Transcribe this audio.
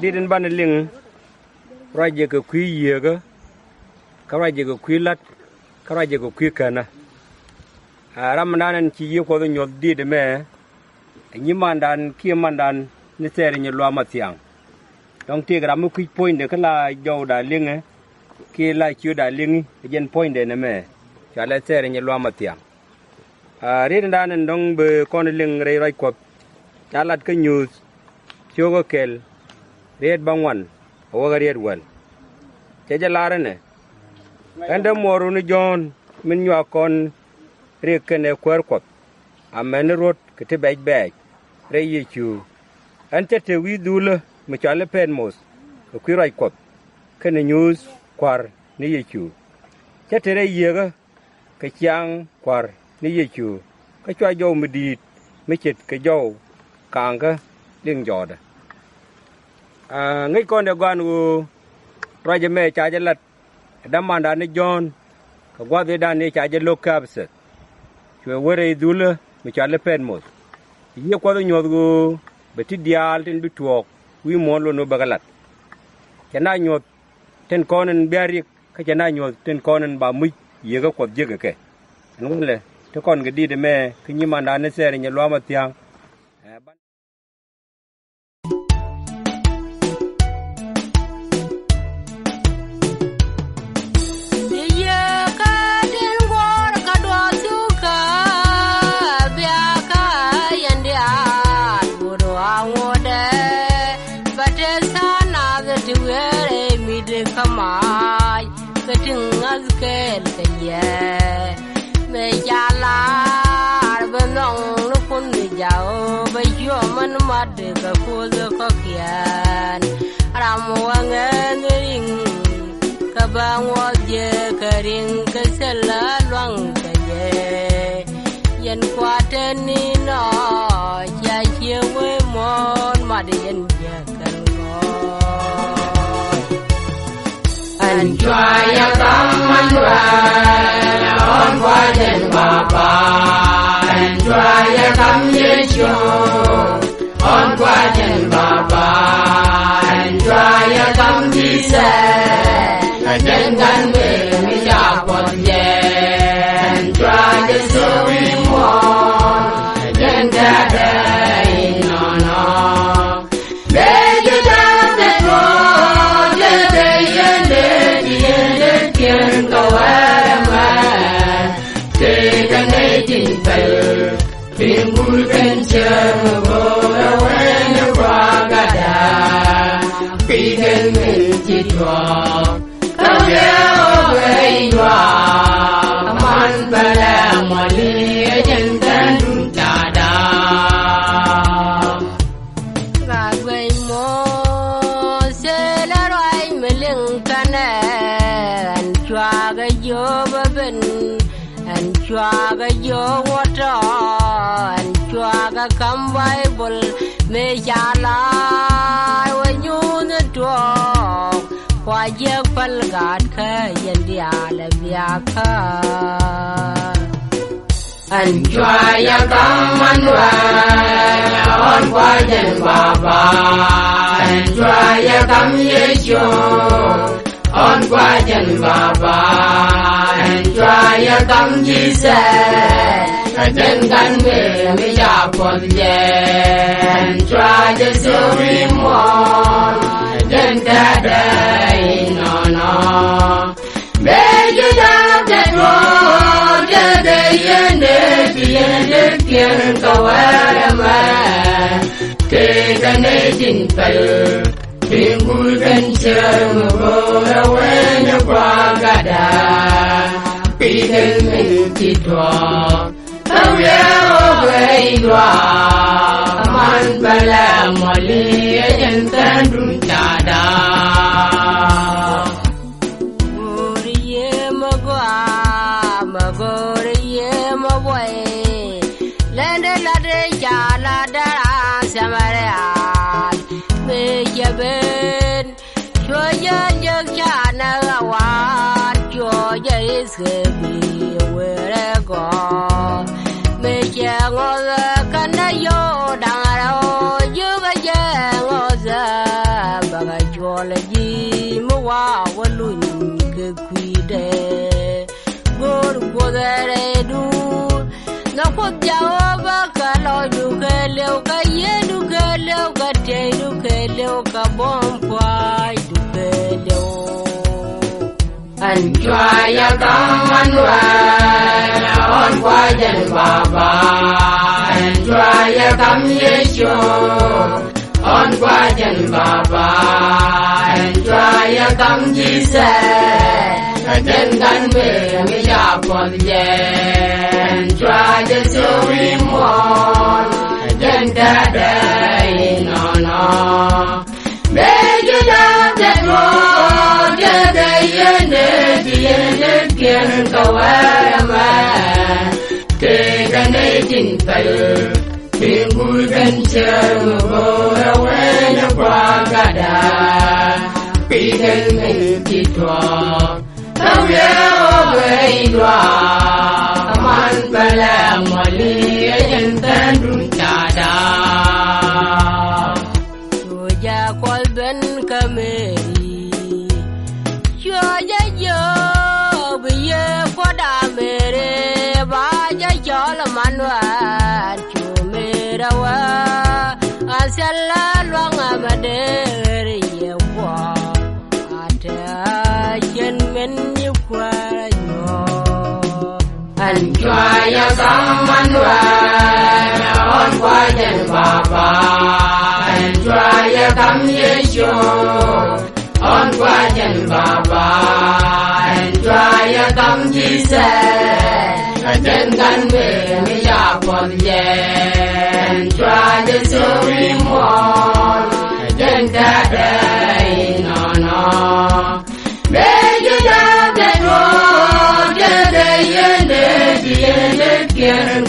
Didn't ban a ling, Raja go qui yeager, Karaja go quillat, Karaja go quickana. Ramadan and Chi you call your did a mare, and you mandan, Kiamandan, Nisser in your Lamatiang. Don't take a quick point the Kala jowda Lienge, Ki like you that Ling, again point in a mare. Shall I say in your Lamatiang? Reading down and don't be conning Ray Raikop, Yalat can use, Sugar Kell. Red bang one, over red well. Chaja larane. And the more on John, when you are con, reckon a quirkop. A man wrote, get a bag, ray you. And tete we dula, Michale penmos, a queer cop. Can a news, quar, near you. Tete a yeager, Kachang, quar, near you. Kachwa jo medit, Michet, Kajo, Kanga, Ling Jordan. Ngay con đã quan của Raja me cha jalat daman dan John ka gwa de dan cha jalo kapset chwe wore dula mi cha le pen mos ye ko do nyod go beti dial tin bituok wi mon lo no bagalat kana nyod ten konen biari ka kana nyod ten konen ba mu ye ga ko je ga ke an le te kon ga di de me kinyi manda ne sere nya lo ma tiang Kamai, cutting as can ye. May Yala, Benong, look on the Jao, by human mud, the poor cockian. Ramwang and the ring, Kabang was ye, carrying Casella long ye. Yen quateni no, Yahi way more muddy and Jack. And try a come on Guardian Papa, and try a come yet on Guardian Papa, and try a come Jesus, and then can be up on and try the story more, and then that no. Let you down the road, can go away, take a native bear, being good and go away, the Ragada, big and minty drop, come away, you are, a man, Balamoli, and then Dada. God, way more, sailor, I'm a Lincoln. Chwaga yo babin and chwaga yo water and chwaga come Bible me yala when you the dog why ye palgat ka yendiala biaka and try a come on Guardian Baba and try a come yes on Guardian Baba and try a come Jesus and then can be up on the and try the story more then that day no make it up that road the end can go away take a native fire Pingu can share go away the Bragada, Peter Minty Dog, away you are, Man Bala Molly and Tandada. Magore Magway, Lenda Lade Jala Samaria. Ben, Georgia, Jana, what Georgia is heavy, where I go. Make your mother, can I, you, Dangaro, you, ga jola ji mo wa walun ke kuide gor godere du na ko jawa ka lo du ke leo ka ye du ke leo ka te du ke leo ka bom pai du ke leo an chwa ya kaman wa on kwa jen baba an chwa ya kam yesho on kwa jen baba an chwa ya kam jise jen gan me mi ya pon je an chwa je so wi mon jen da dai no no be je da de mo je de yene yene kien kawama te gane tin kal pingul gan cher mo rawena kwagada pidel me kitwa tawya obeidwa man bala mali yentan chada soja kol ben kameri soja yo biye koda mere ba ja jala manwar chumera wa asalla lwanga madere ye wa ata yen men ni kwara nyo an chwa ya kamanwa on kwa jen baba an chwa ya kam yesho on kwa jen baba an chwa ya kam jise jen gan me mi ya pon je an chwa je so wi mon jen da dai no no be je da de ro je de yene kien